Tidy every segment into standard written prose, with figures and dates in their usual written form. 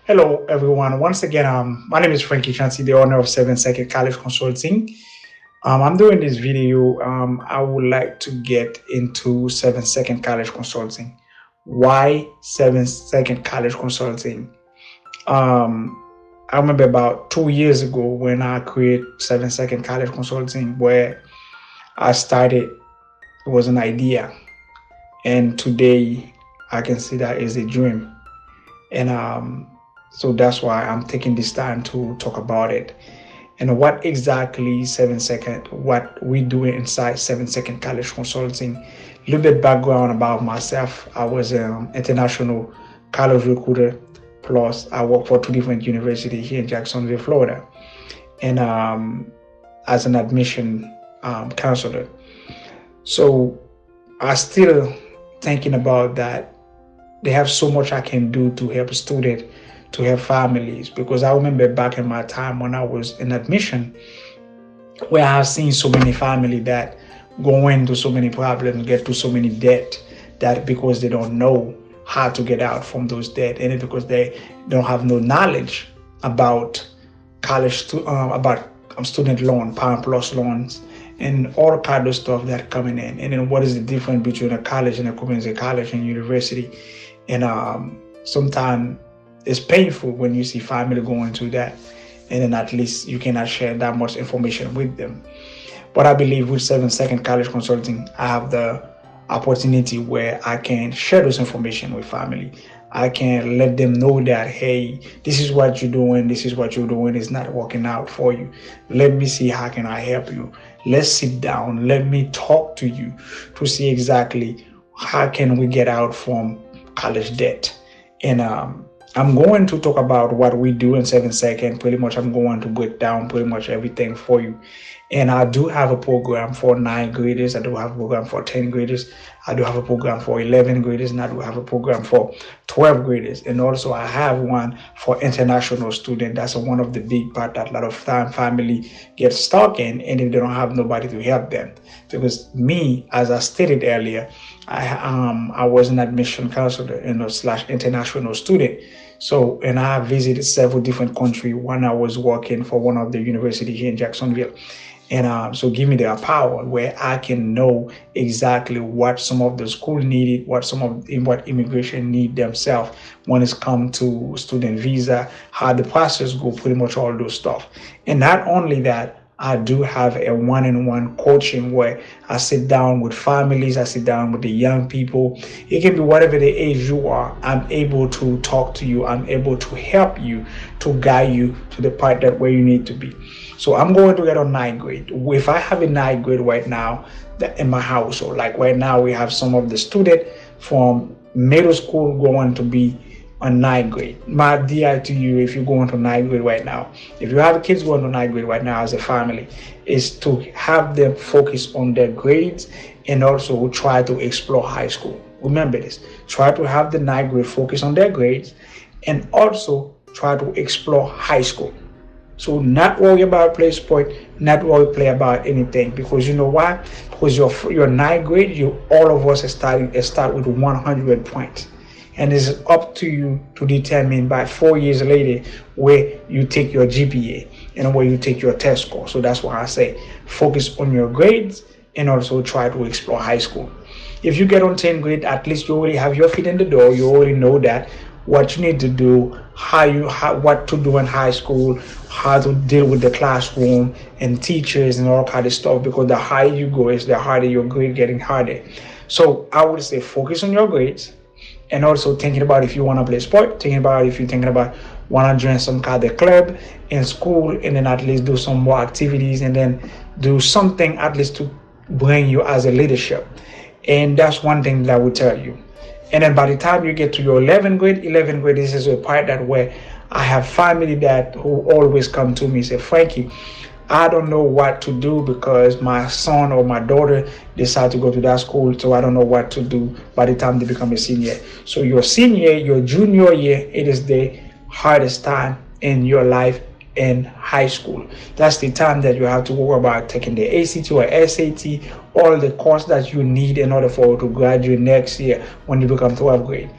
Hello, everyone. Once again, my name is Frankie Chancy, the owner of 7 Second College Consulting. I'm doing this video. I would like to get into 7 Second College Consulting. Why 7 Second College Consulting? Um, I remember about 2 years ago when I created 7 Second College Consulting, where I started. It was an idea, and today I can see that is a dream. And so that's why I'm taking this time to talk about it. And what exactly 7 Second, what we do inside 7 Second College Consulting. A little bit background about myself. I was an international college recruiter. Plus, I work for two different universities here in Jacksonville, Florida, and as an admission counselor. So I still thinking about that they have so much I can do to help students, to help families. Because I remember back in my time when I was in admission, where I have seen so many family that go into so many problems, get to so many debt, that because they don't know how to get out from those debt, and it's because they don't have no knowledge about about student loan, parent plus loans, and all kind of stuff that coming in. And then what is the difference between a college and a community college and university? And sometimes it's painful when you see family going through that, and then at least you cannot share that much information with them. But I believe with 7 Second College Consulting, I have the opportunity where I can share those information with family. I can let them know that, hey, this is what you're doing, this is what you're doing, it's not working out for you. Let me see how can I help you. Let's sit down, let me talk to you to see exactly how can we get out from college debt. And I'm going to talk about what we do in 7 Second. Pretty much, I'm going to break down pretty much everything for you. And I do have a program for 9th graders. I do have a program for 10th graders. I do have a program for 11th graders, and I do have a program for 12th graders. And also, I have one for international students. That's one of the big part that a lot of time family get stuck in, and if they don't have nobody to help them. Because me, as I stated earlier, I was an admission counselor, slash international student. So, and I visited several different countries when I was working for one of the university here in Jacksonville. And so give me the power where I can know exactly what some of the school needed, what immigration need themselves when it's come to student visa, how the process go, pretty much all those stuff. And not only that, I do have a one-on-one coaching where I sit down with families, I sit down with the young people. It can be whatever the age you are. I'm able to talk to you. I'm able to help you, to guide you to the part that where you need to be. So I'm going to get on 9th grade. If I have a 9th grade right now in my household, like right now we have some of the students from middle school going to be on 9th grade. My idea to you, if you're going to 9th grade right now, if you have kids going to 9th grade right now as a family, is to have them focus on their grades and also try to explore high school. Remember this, try to have the 9th grade focus on their grades and also try to explore high school. So not worry about play sport, not worry play about anything, because you know why? Because your 9th grade, you all of us are start with 100 points, and it's up to you to determine by 4 years later where you take your GPA and where you take your test score. So that's why I say focus on your grades and also try to explore high school. If you get on 10th grade, at least you already have your feet in the door. You already know that what you need to do, what to do in high school, how to deal with the classroom and teachers and all kind of stuff. Because the higher you go, is the harder your grade getting harder. So I would say focus on your grades, and also thinking about if you want to play sport, thinking about if you're thinking about want to join some kind of club in school, and then at least do some more activities, and then do something at least to bring you as a leadership. And that's one thing that I would tell you. And then by the time you get to your 11th grade, this is a part that where I have family that who always come to me and say, Frankie, I don't know what to do because my son or my daughter decide to go to that school, so I don't know what to do by the time they become a senior. So your senior, your junior year, it is the hardest time in your life in high school. That's the time that you have to worry about taking the ACT or SAT, all the course that you need in order for you to graduate next year when you become 12th grade.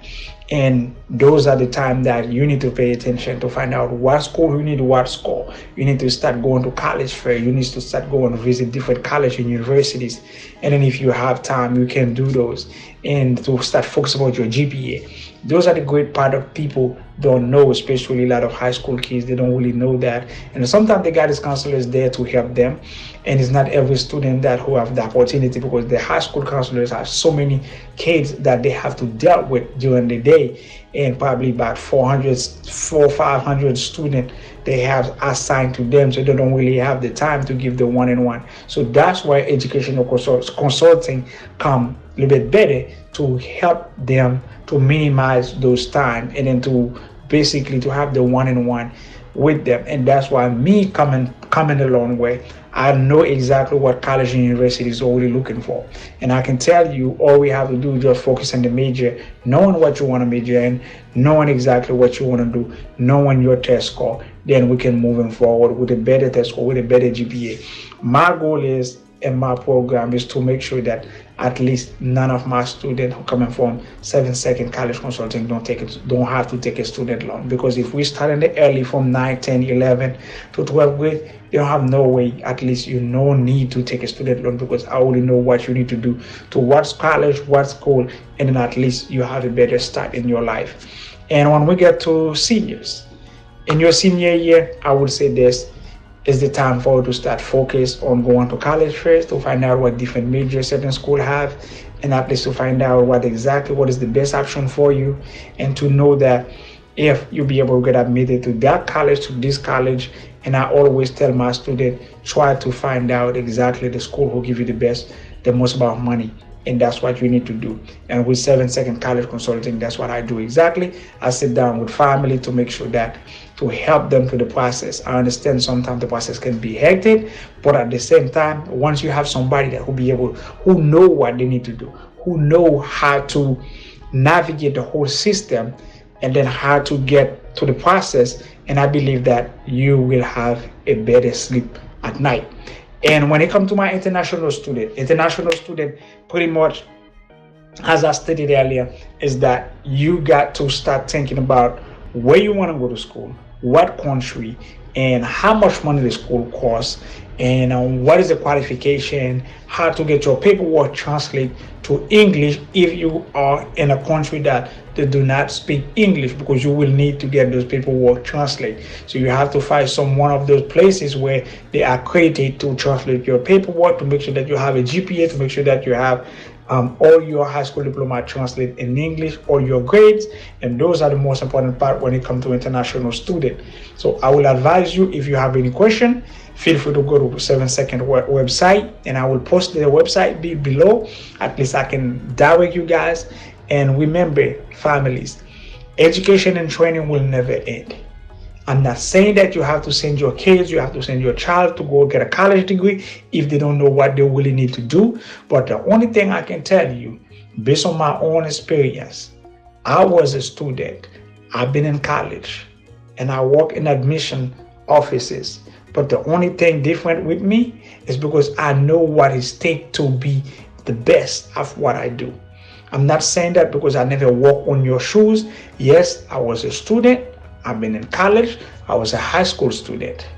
And those are the time that you need to pay attention to find out what school you need, what score. You need to start going to college fair. You need to start going to visit different college and universities. And then if you have time, you can do those and to start focusing about your GPA. Those are the great part of people don't know, especially a lot of high school kids. They don't really know that. And sometimes the guidance counselors there to help them. And it's not every student that who have the opportunity, because the high school counselors have so many kids that they have to deal with during the day, and probably about 500 students they have assigned to them, so they don't really have the time to give the one-on-one. So that's why educational consulting come a little bit better to help them to minimize those time, and then to basically to have the one-on-one with them. And that's why me coming a long way. I know exactly what college and university is already looking for. And I can tell you, all we have to do is just focus on the major, knowing what you want to major in, knowing exactly what you want to do, knowing your test score. Then we can move forward with a better test score, with a better GPA. My goal is, in my program, is to make sure that at least none of my students who coming from 7-second college consulting don't have to take a student loan. Because if we start in the early from 9, 10, 11 to 12th grade, you don't have no way, at least you no need to take a student loan, because I already know what you need to do to what college, what school, and then at least you have a better start in your life. And when we get to seniors, in your senior year, I would say this is the time for you to start focus on going to college first, to find out what different majors certain schools have, and at least to find out what is the best option for you, and to know that if you be able to get admitted to that college, to this college. And I always tell my students, try to find out exactly the school who give you the most amount of money. And that's what you need to do. And with 7-second college consulting, that's what I do exactly. I sit down with family to make sure that to help them through the process. I understand sometimes the process can be hectic, but at the same time, once you have somebody that who know what they need to do, who know how to navigate the whole system, and then how to get to the process, and I believe that you will have a better sleep at night. And when it comes to my international student pretty much, as I stated earlier, is that you got to start thinking about where you want to go to school, what country, and how much money the school costs, and what is the qualification, how to get your paperwork translate to English if you are in a country that they do not speak English, because you will need to get those paperwork translate. So you have to find one of those places where they are accredited to translate your paperwork, to make sure that you have a GPA, to make sure that you have all your high school diploma translate in English, all your grades, and those are the most important part when it comes to international student. So I will advise you, if you have any question, feel free to go to 7-second website, and I will post the website below. At least I can direct you guys. And remember, families, education and training will never end. I'm not saying that you have to send your kids, you have to send your child to go get a college degree if they don't know what they really need to do. But the only thing I can tell you, based on my own experience, I was a student, I've been in college, and I work in admission offices. But the only thing different with me is because I know what it takes to be the best of what I do. I'm not saying that because I never walked on your shoes. Yes, I was a student. I've been in college. I was a high school student.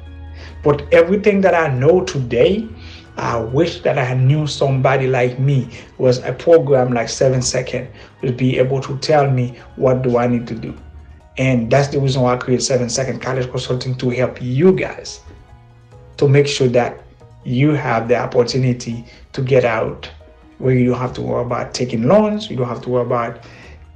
But everything that I know today, I wish that I knew somebody like me, was a program like 7-second, would be able to tell me what do I need to do. And that's the reason why I created 7-second college consulting, to help you guys to make sure that you have the opportunity to get out, where you don't have to worry about taking loans, you don't have to worry about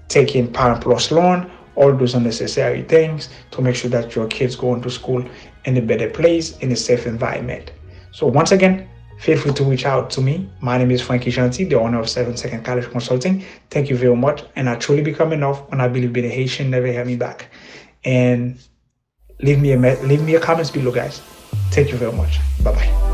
taking Parent Plus loan, all those unnecessary things, to make sure that your kids go into school in a better place, in a safe environment. So once again, feel free to reach out to me. My name is Frankie Gentil, the owner of 7-second College Consulting. Thank you very much. And I truly become enough when I believe being a Haitian never held me back. And leave me a comments below, guys. Thank you very much. Bye-bye.